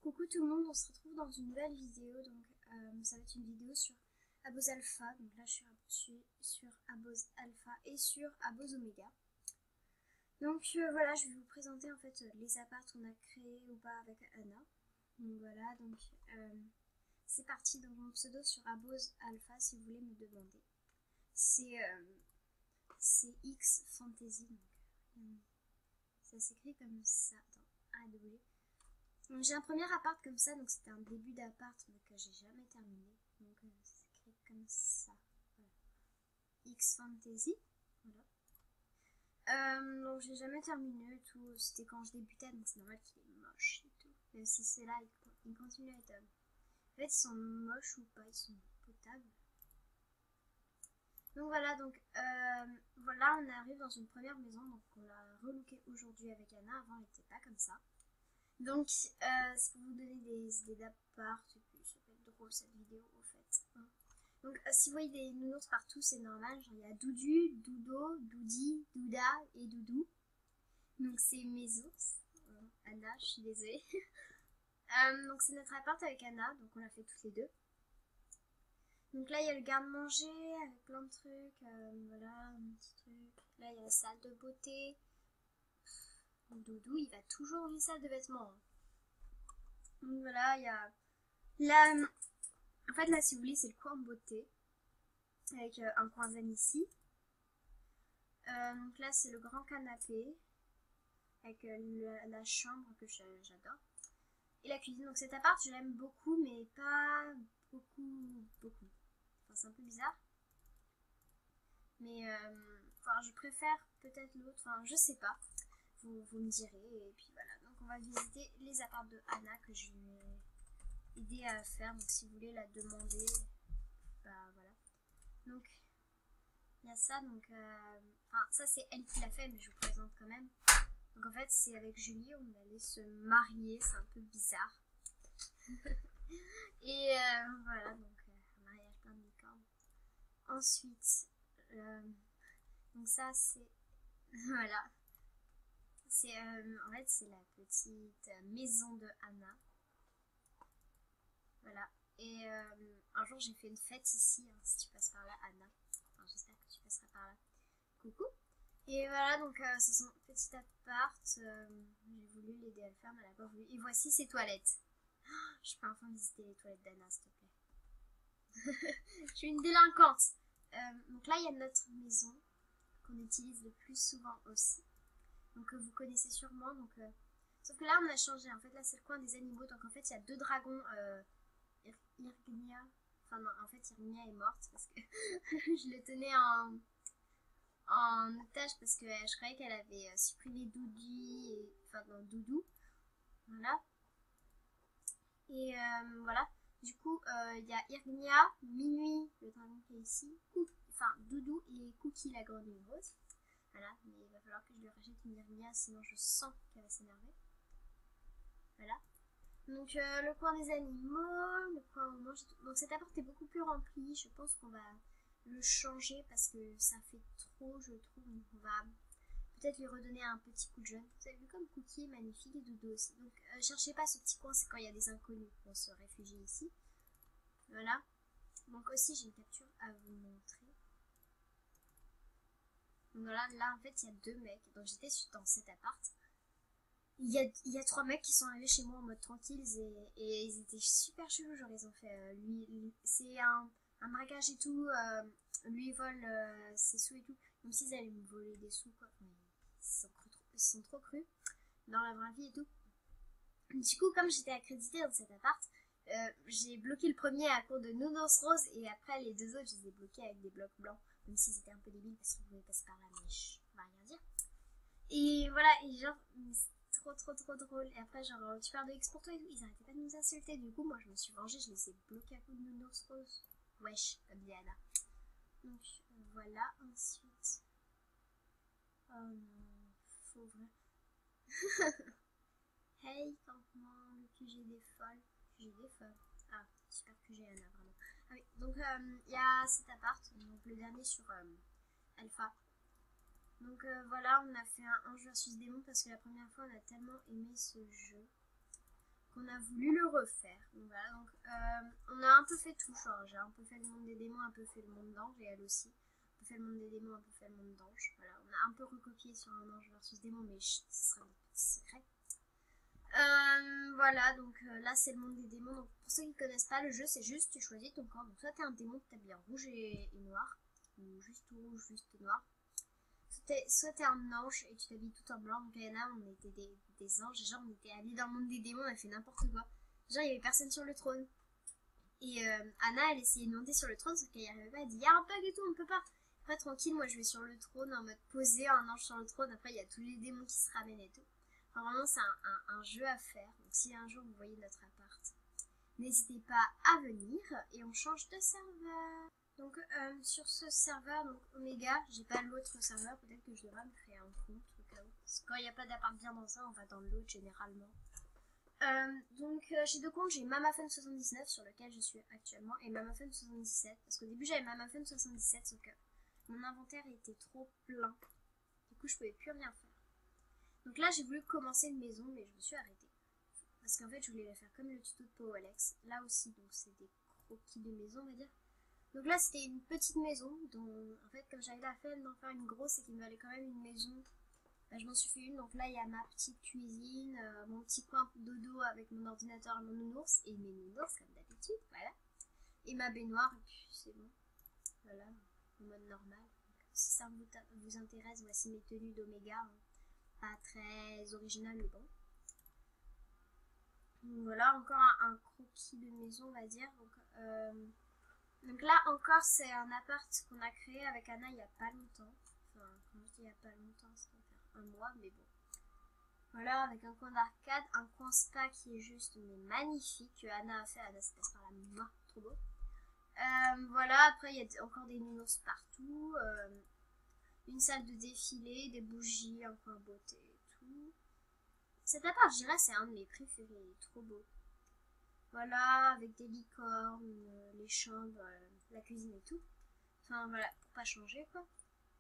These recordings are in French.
Coucou tout le monde, on se retrouve dans une nouvelle vidéo. Donc ça va être une vidéo sur Aboz Alpha. Donc là je suis sur Aboz Alpha et sur Aboz Omega. Donc voilà, je vais vous présenter en fait les apparts qu'on a créés ou pas avec Anna. Donc voilà, donc c'est parti. Donc mon pseudo sur Aboz Alpha si vous voulez me demander. C'est X Fantasy. Donc ça s'écrit comme ça. Attends, AW. J'ai un premier appart comme ça, donc c'était un début d'appart mais que j'ai jamais terminé. Donc ça s'écrit comme ça. Voilà. X Fantasy. Voilà. Donc j'ai jamais terminé et tout. C'était quand je débutais, donc c'est normal qu'il est moche et tout. Même si c'est là, il continue à être. En fait, ils sont moches ou pas, ils sont potables. Donc voilà, voilà, on arrive dans une première maison, donc on l'a relooké aujourd'hui avec Anna. Avant, elle n'était pas comme ça. Donc, c'est pour vous donner des idées d'appart, et puis ça peut être drôle cette vidéo au fait. Donc, si vous voyez des nounours partout, c'est normal. Genre, il y a Doudu, Doudo, Doudi, Douda et Doudou. Donc, c'est mes ours. Anna, je suis désolée. Donc, c'est notre appart avec Anna, donc on l'a fait toutes les deux. Donc là, il y a le garde-manger avec plein de trucs. Voilà, un petit truc. Là, il y a la salle de beauté. Doudou, il va toujours dans une salle de vêtements. Donc voilà, il y a là, en fait là si vous voulez c'est le coin beauté avec un coin zen ici. Donc là c'est le grand canapé avec la chambre que j'adore et la cuisine. Donc cet appart je l'aime beaucoup mais pas beaucoup. Enfin c'est un peu bizarre. Mais enfin je préfère peut-être l'autre. Enfin je sais pas. Vous me direz. Et puis voilà. Donc on va visiter les apparts de Anna que je lui ai aidé à faire. Donc si vous voulez la demander, bah voilà. Donc il y a ça. Donc enfin ça c'est elle qui l'a fait, mais je vous présente quand même. Donc en fait c'est avec Julie, on allait se marier. C'est un peu bizarre. Et voilà, donc un mariage plein de licornes. Ensuite, donc ça c'est voilà. C'est en fait c'est la petite maison de Anna. Voilà. Et un jour j'ai fait une fête ici, hein, si tu passes par là, Anna. Enfin, j'espère que tu passeras par là. Coucou. Et voilà, donc c'est son petit appart. J'ai voulu l'aider à le faire, mais elle n'a pas voulu. Et voici ses toilettes. Oh, je peux enfin visiter les toilettes d'Anna, s'il te plaît. Je suis une délinquante. Donc là, il y a notre maison qu'on utilise le plus souvent aussi. Donc vous connaissez sûrement. Donc, sauf que là, on a changé. En fait, là, c'est le coin des animaux. Donc en fait, il y a deux dragons. Irgnia. Enfin non, en fait, Irgnia est morte parce que je le tenais en otage parce que je croyais qu'elle avait supprimé Doudi et enfin non, Doudou. Voilà. Et voilà. Du coup, il y a Irgnia, Minuit, le dragon qui est ici, enfin Doudou et Cookie la grenouille rose. Voilà, mais il va falloir que je lui rachète une Irgnia, sinon je sens qu'elle va s'énerver. Voilà. Donc le coin des animaux, le coin où on mange. Donc cet appart est beaucoup plus rempli. Je pense qu'on va le changer parce que ça fait trop, je trouve. Donc on va peut-être lui redonner un petit coup de jeune. Vous avez vu comme Cookie est magnifique et Doudou aussi. Donc cherchez pas ce petit coin, c'est quand il y a des inconnus qu'on se réfugie ici. Voilà. Donc aussi j'ai une capture à vous montrer. Donc voilà, là en fait il y a deux mecs. Donc j'étais dans cet appart. Il y a trois mecs qui sont arrivés chez moi en mode tranquille et ils étaient super chelous. Genre ils ont fait c'est un braquage et tout. Lui il vole ses sous et tout. Comme s'ils allaient me voler des sous quoi. Mais ils sont trop crus dans la vraie vie et tout. Du coup comme j'étais accréditée dans cet appart, j'ai bloqué le premier à cause de Nounours Rose et après les deux autres je les ai bloqués avec des blocs blancs. Même s'ils étaient un peu débiles parce qu'ils pouvaient passer par là, mais on va rien dire. Et voilà, et genre trop drôle. Et après genre tu parles de X pour toi et tout, ils arrêtaient pas de nous insulter. Du coup moi je me suis vengée, je les ai bloqués à coup de Nounours Rose. Wesh, comme dit Anna. Donc voilà, ensuite oh non, faut vrai. Hey campement, le QG des folles. QG des folles. Ah, super QG Anna, vraiment. Ah oui, donc il y a cet appart, donc le dernier sur Alpha. Donc voilà, on a fait un Ange versus Démon parce que la première fois on a tellement aimé ce jeu. qu'on a voulu le refaire. Donc voilà, donc on a un peu fait tout, genre j'ai un peu fait le monde des démons, un peu fait le monde d'ange, et elle aussi. Un peu fait le monde des démons, un peu fait le monde d'ange. Voilà, on a un peu recopié sur un ange versus démon, mais chut, ce sera un petit secret. Voilà, donc là c'est le monde des démons. Donc pour ceux qui connaissent pas le jeu, c'est juste tu choisis ton camp. Donc soit t'es un démon, t'habilles en rouge et noir, ou juste rouge, juste noir. Soit t'es un ange et tu t'habilles tout en blanc. Donc Anna, on était des anges, genre on était allés dans le monde des démons, on a fait n'importe quoi. Genre il y avait personne sur le trône. Et Anna, elle essayait de monter sur le trône, sauf qu'elle y arrivait pas. Elle dit, il y a un bug et tout, on peut pas. Après tranquille, moi je vais sur le trône en mode posé, un ange sur le trône. Après il y a tous les démons qui se ramènent et tout. Enfin, vraiment, c'est un jeu à faire. Donc, si un jour vous voyez notre appart, n'hésitez pas à venir et on change de serveur. Donc, sur ce serveur, donc Omega, j'ai pas l'autre serveur. Peut-être que je devrais me créer un compte au cas où. Parce que quand il n'y a pas d'appart bien dans ça, on va dans l'autre généralement. Donc, j'ai deux comptes. J'ai MamaFun79 sur lequel je suis actuellement et MamaFun77. Parce qu'au début, j'avais MamaFun77, sauf que mon inventaire était trop plein. Du coup, je pouvais plus rien faire. Donc là, j'ai voulu commencer une maison, mais je me suis arrêtée. Parce qu'en fait, je voulais la faire comme le tuto de PoAlex. Là aussi, donc c'est des croquis de maison, on va dire. Donc là, c'était une petite maison, dont, en fait, comme j'avais la flemme d'en faire une grosse et qu'il me fallait quand même une maison, bah, je m'en suis fait une. Donc là, il y a ma petite cuisine, mon petit coin dodo avec mon ordinateur et mon nounours, et mes nounours, comme d'habitude, voilà. Et ma baignoire, et puis c'est bon. Voilà, en mode normal. Donc, si ça vous intéresse, voici mes tenues d'Oméga. Pas très original, mais bon. Donc voilà, encore un croquis de maison, on va dire. Donc là, encore, c'est un appart qu'on a créé avec Anna il n'y a pas longtemps. Enfin, quand je dis il n'y a pas longtemps, ça va faire un mois, mais bon. Voilà, avec un coin d'arcade, un coin spa qui est juste mais magnifique, que Anna a fait. Anna se passe par la main, trop beau. Voilà, après, il y a encore des nounours partout. Une salle de défilé, des bougies, un coin beauté et tout. Cet appart, je dirais, c'est un de mes préférés, il est trop beau. Voilà, avec des licornes, les chambres, la cuisine et tout. Enfin voilà, pour pas changer quoi.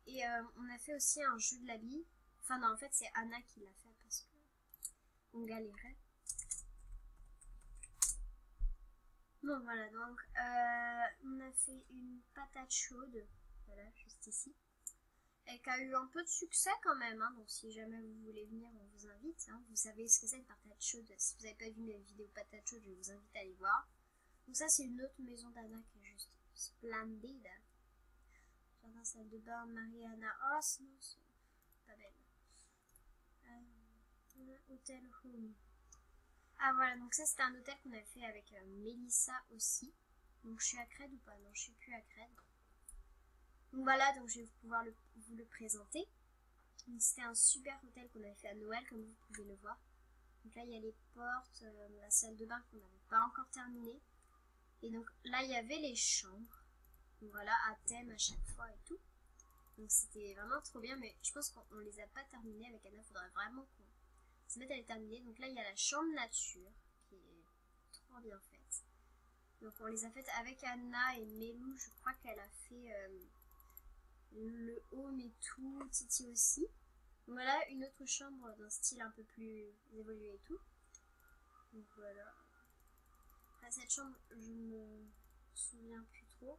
Et on a fait aussi un jeu de la bille. Enfin non, en fait c'est Anna qui l'a fait parce que on galérait. Bon voilà, donc on a fait une patate chaude, voilà, juste ici. Et qui a eu un peu de succès quand même, hein. Donc si jamais vous voulez venir, on vous invite, hein. Vous savez ce que c'est une patate chaude. Si vous n'avez pas vu mes vidéos patate chaude, je vous invite à aller voir. Donc ça c'est une autre maison d'Anna qui est juste splendide. Jardin, salle de bain, Marie-Anna. Oh sinon c'est pas belle. Hôtel Home. Ah voilà, donc ça c'était un hôtel qu'on a fait avec Mélissa aussi. Donc je suis à Crède ou pas? Non, je suis plus à Crède. Donc voilà, donc je vais pouvoir vous le présenter. C'était un super hôtel qu'on avait fait à Noël, comme vous pouvez le voir. Donc là, il y a les portes, la salle de bain qu'on n'avait pas encore terminée. Et donc là, il y avait les chambres. Donc voilà, à thème à chaque fois et tout. Donc c'était vraiment trop bien, mais je pense qu'on les a pas terminées avec Anna. Il faudrait vraiment qu'on se mette à les terminer. Donc là, il y a la chambre nature, qui est trop bien faite. Donc on les a faites avec Anna et Mélou. Je crois qu'elle a fait le home et tout, Titi aussi. Voilà, une autre chambre d'un style un peu plus évolué et tout. Donc voilà. Après cette chambre, je me souviens plus trop.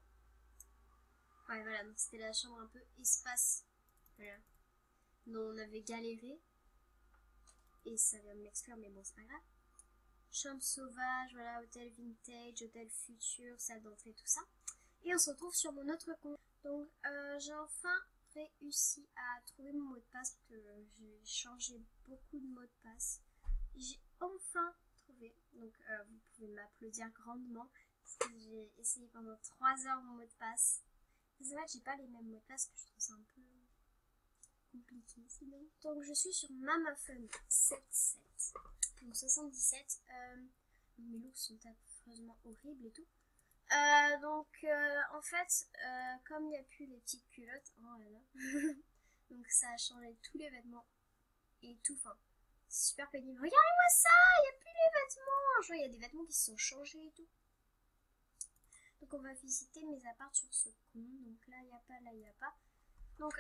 Ouais, voilà, donc c'était la chambre un peu espace. Voilà. Donc on avait galéré. Et ça vient de m'exclure, mais bon, c'est pas grave. Chambre sauvage, voilà, hôtel vintage, hôtel futur, salle d'entrée, tout ça. Et on se retrouve sur mon autre compte. Donc j'ai enfin réussi à trouver mon mot de passe parce que j'ai changé beaucoup de mots de passe. J'ai enfin trouvé. Donc vous pouvez m'applaudir grandement parce que j'ai essayé pendant 3 heures mon mot de passe. C'est vrai que j'ai pas les mêmes mots de passe, que je trouve ça un peu compliqué sinon. Donc je suis sur MamaFun77. Donc 77. Mes looks sont affreusement horribles et tout. En fait, comme il n'y a plus les petites culottes, oh là là, donc ça a changé tous les vêtements et tout, enfin, c'est super pénible. Regardez-moi ça, il n'y a plus les vêtements, genre il y a des vêtements qui se sont changés et tout. Donc on va visiter mes apparts sur ce compte, donc là il n'y a pas, là il n'y a pas. Donc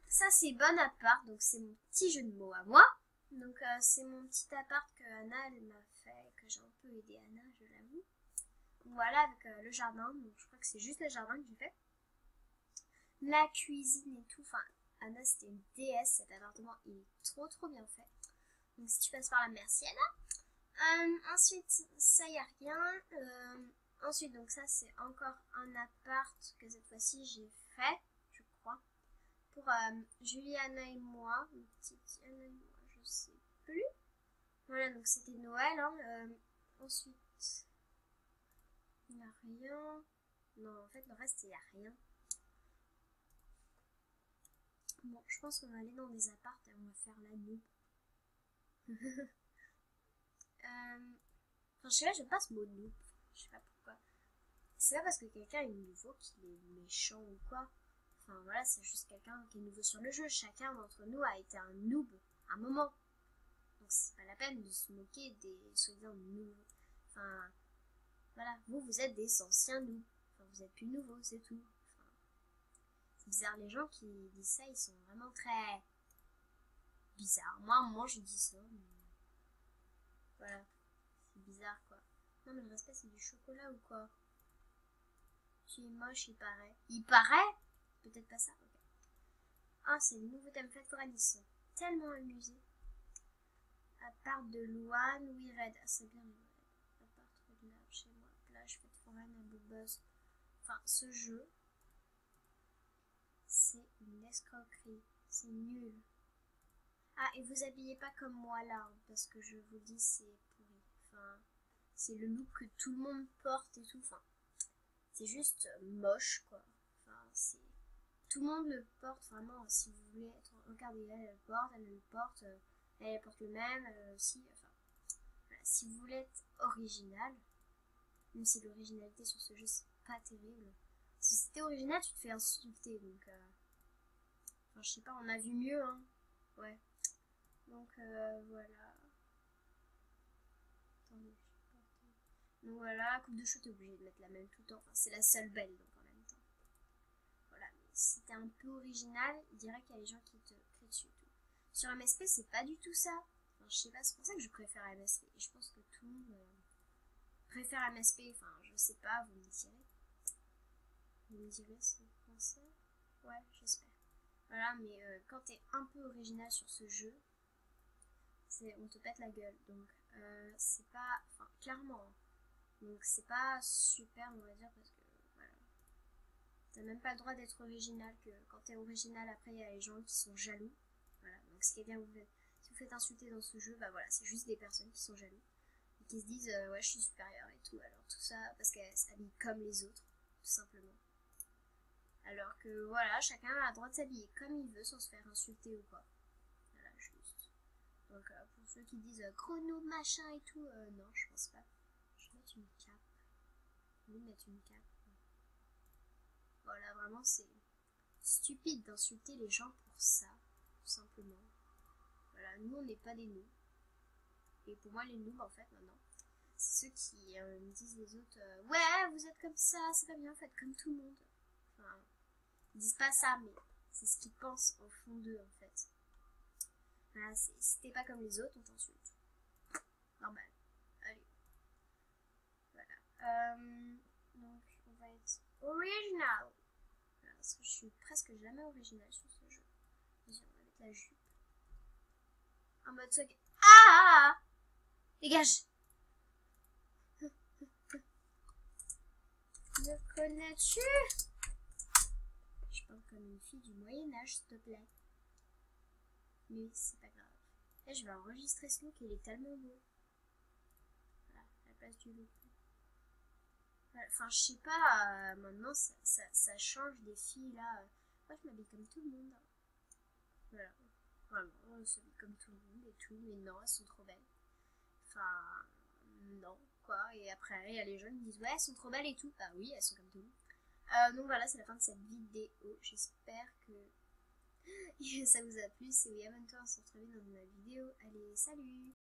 ça c'est bon appart, donc c'est mon petit jeu de mots à moi. Donc c'est mon petit appart que Anna elle m'a fait, que j'ai un peu aidé Anna, je l'avoue. Voilà, avec le jardin, donc je crois que c'est juste le jardin que j'ai fait. La cuisine et tout, enfin, Anna c'était une déesse, cet appartement il est trop bien fait. Donc si tu passes par là, merci Anna. Ensuite, ça y a rien. Ensuite, donc ça c'est encore un appart que cette fois-ci j'ai fait, je crois. Pour Julie, Anna et moi, une petite Anna et moi, je sais plus. Voilà, donc c'était Noël. Ensuite, il n'y a rien. Non, en fait, le reste, il n'y a rien. Bon, je pense qu'on va aller dans des apparts et on va faire la noob. Enfin, je sais pas, j'aime pas ce mot noob. Je sais pas pourquoi. C'est pas parce que quelqu'un est nouveau qu'il est méchant ou quoi. Enfin, voilà, c'est juste quelqu'un qui est nouveau sur le jeu. Chacun d'entre nous a été un noob à un moment. Donc, c'est pas la peine de se moquer des soi-disant nouveaux. Enfin, voilà, vous êtes des anciens noobs. Enfin, vous êtes plus nouveaux, c'est tout. Enfin, c'est bizarre, les gens qui disent ça, ils sont vraiment très bizarres. Moi, à un moment, je dis ça, mais voilà, c'est bizarre, quoi. Non, mais le respect, c'est du chocolat ou quoi? Tu es moche, il paraît. Il paraît? Peut-être pas ça, ok. Ah, c'est le nouveau thème fête pour Alice. Ils sont tellement amusés. À part de Louane, oui, Red. Ah, c'est bien, Red. À part trop de l'herbe chez moi. Plage, fête foraine, un beau buzz. Enfin, ce jeu, c'est une escroquerie. C'est nul. Ah, et vous habillez pas comme moi là, hein, parce que je vous dis, c'est pourri. Enfin, c'est le look que tout le monde porte et tout. Enfin, c'est juste moche, quoi. Enfin, c'est... Tout le monde le porte, vraiment, si vous voulez être... Regardez, elle le porte, elle porte le même, aussi, enfin... Voilà. Si vous voulez être original, même si l'originalité sur ce jeu, c'est pas terrible. Si c'était original, tu te fais insulter, donc... Enfin, je sais pas, on a vu mieux, hein. Ouais. Donc, voilà. Attendez, donc voilà, coupe de cheveux, t'es obligé de mettre la même tout le temps. Enfin, c'est la seule belle, donc en même temps. Voilà, mais si t'es un peu original, il dirait qu'il y a des gens qui te crient dessus et tout. Sur MSP, c'est pas du tout ça. Enfin, je sais pas, c'est pour ça que je préfère MSP. Et je pense que tout le monde préfère MSP. Enfin, je sais pas, vous me direz. Vous me direz si vous pensez. Ouais, j'espère. Voilà, mais quand t'es un peu original sur ce jeu, on te pète la gueule. Donc, c'est pas... Enfin, clairement. Hein. Donc, c'est pas super, on va dire, parce que, voilà. T'as même pas le droit d'être original, que quand t'es original, après, il y a les gens qui sont jaloux. Voilà, donc ce qui est bien, si vous faites insulter dans ce jeu, bah voilà, c'est juste des personnes qui sont jaloux. Et qui se disent, ouais, je suis supérieure et tout. Alors, tout ça, parce qu'elles s'habillent comme les autres, tout simplement. Alors que, voilà, chacun a le droit de s'habiller comme il veut, sans se faire insulter ou quoi. Voilà, juste. Donc, pour ceux qui disent chrono, machin et tout, non, je pense pas. Je vais mettre une cape. Je vais mettre une cape. Voilà, vraiment, c'est stupide d'insulter les gens pour ça, tout simplement. Voilà, nous, on n'est pas des noobs. Et pour moi, les noobs, en fait, maintenant, c'est ceux qui me disent les autres, ouais, vous êtes comme ça, c'est pas bien, faites comme tout le monde. Enfin, ils disent pas ça, mais c'est ce qu'ils pensent au fond d'eux, en fait. Voilà, si t'es pas comme les autres, on t'insulte. Normal. Allez. Voilà. Donc, on va être original. Voilà, parce que je suis presque jamais original sur ce jeu. Vas-y, on va mettre la jupe. En mode soc. Ah! Dégage! Me connais-tu? Je parle comme une fille du Moyen-Âge, s'il te plaît. Mais c'est pas grave. Là, je vais enregistrer ce look, il est tellement beau. Voilà, la place du look. Enfin, je sais pas, maintenant ça change des filles là. Moi, je m'habille comme tout le monde. Voilà. Vraiment, on s'habille comme tout le monde et tout. Mais non, elles sont trop belles. Enfin, non, quoi. Et après, il y a les gens qui disent, ouais, elles sont trop belles et tout. Bah oui, elles sont comme tout le monde. Donc voilà, c'est la fin de cette vidéo. J'espère que ça vous a plu. C'est William et toi, on se retrouve dans une nouvelle vidéo. Allez, salut!